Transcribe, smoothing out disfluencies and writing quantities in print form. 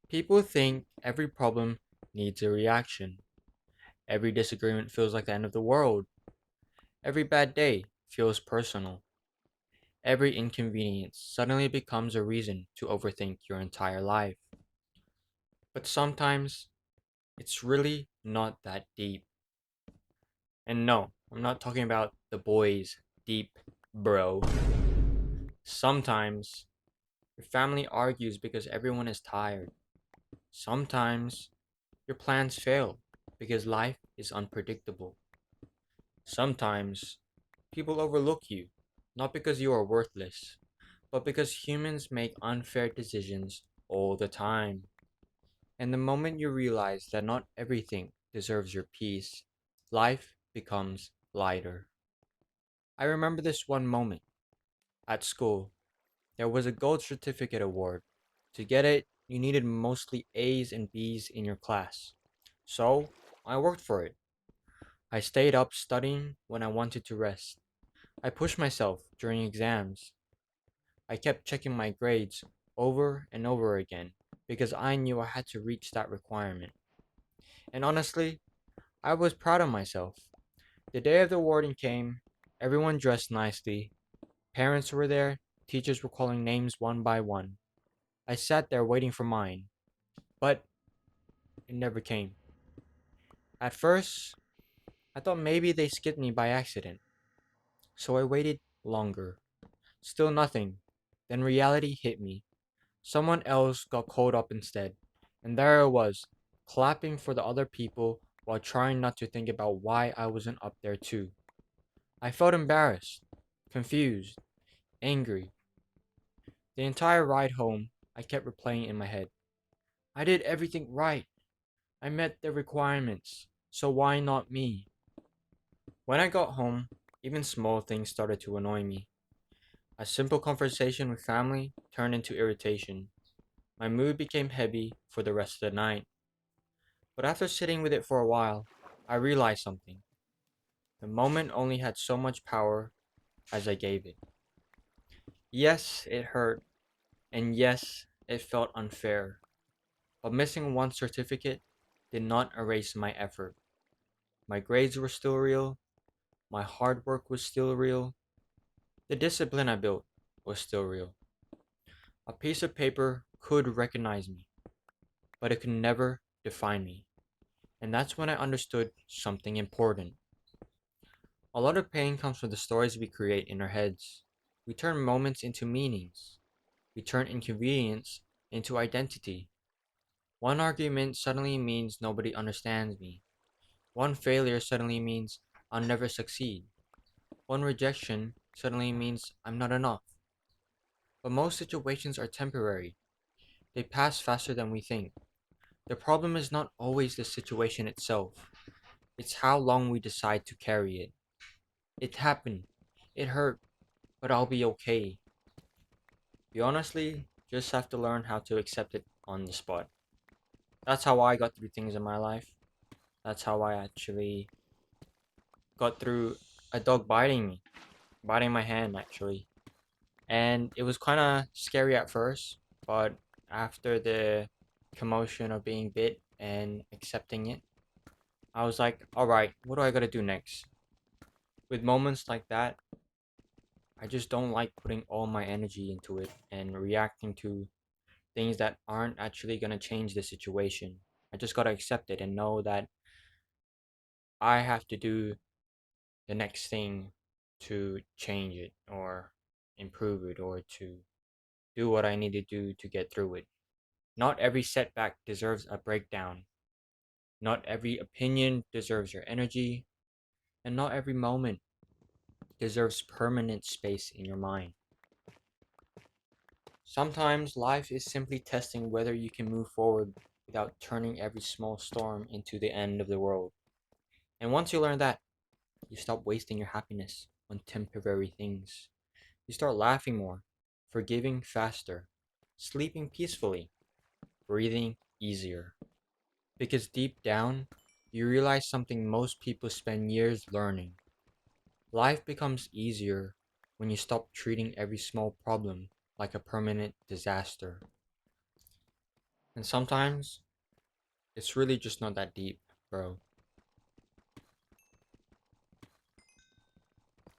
People think every problem needs a reaction. Every disagreement feels like the end of the world. Every bad day feels personal. Every inconvenience suddenly becomes a reason to overthink your entire life. But sometimes it's really not that deep. And no, I'm not talking about the boys deep, bro. Sometimes your family argues because everyone is tired. Sometimes your plans fail because life is unpredictable. Sometimes people overlook you, not because you are worthless, but because humans make unfair decisions all the time. And the moment you realize that not everything deserves your peace, life becomes lighter. I remember this one moment. At school, there was a gold certificate award. To get it, you needed mostly A's and B's in your class. So, I worked for it. I stayed up studying when I wanted to rest. I pushed myself during exams. I kept checking my grades over and over again because I knew I had to reach that requirement. And honestly, I was proud of myself. The day of the awarding came, everyone dressed nicely, parents were there, teachers were calling names one by one. I sat there waiting for mine, but it never came. At first, I thought maybe they skipped me by accident, so I waited longer. Still nothing. Then reality hit me. Someone else got called up instead, and there I was, clapping for the other people while trying not to think about why I wasn't up there too. I felt embarrassed, confused, angry. The entire ride home, I kept replaying in my head. I did everything right. I met the requirements, so why not me? When I got home, even small things started to annoy me. A simple conversation with family turned into irritation. My mood became heavy for the rest of the night. But after sitting with it for a while, I realized something. The moment only had so much power as I gave it. Yes, it hurt, and yes, it felt unfair. But missing one certificate did not erase my effort. My grades were still real, my hard work was still real, the discipline I built was still real. A piece of paper could recognize me, but it could never define me. And that's when I understood something important. A lot of pain comes from the stories we create in our heads. We turn moments into meanings. We turn inconvenience into identity. One argument suddenly means nobody understands me. One failure suddenly means I'll never succeed. One rejection suddenly means I'm not enough. But most situations are temporary. They pass faster than we think. The problem is not always the situation itself. It's how long we decide to carry it. It happened. It hurt, but I'll be okay. You honestly just have to learn how to accept it on the spot. That's how I got through things in my life. That's how I actually got through a dog biting me, biting my hand actually. And it was kind of scary at first, but after the commotion of being bit and accepting it, I was like, all right, what do I gotta do next? With moments like that, I just don't like putting all my energy into it and reacting to things that aren't actually gonna change the situation. I just gotta accept it and know that I have to do the next thing to change it or improve it or to do what I need to do to get through it. Not every setback deserves a breakdown. Not every opinion deserves your energy. And not every moment deserves permanent space in your mind. Sometimes life is simply testing whether you can move forward without turning every small storm into the end of the world. And once you learn that, you stop wasting your happiness on temporary things. You start laughing more, forgiving faster, sleeping peacefully, breathing easier. Because deep down, you realize something most people spend years learning. Life becomes easier when you stop treating every small problem like a permanent disaster. And sometimes it's really just not that deep, bro.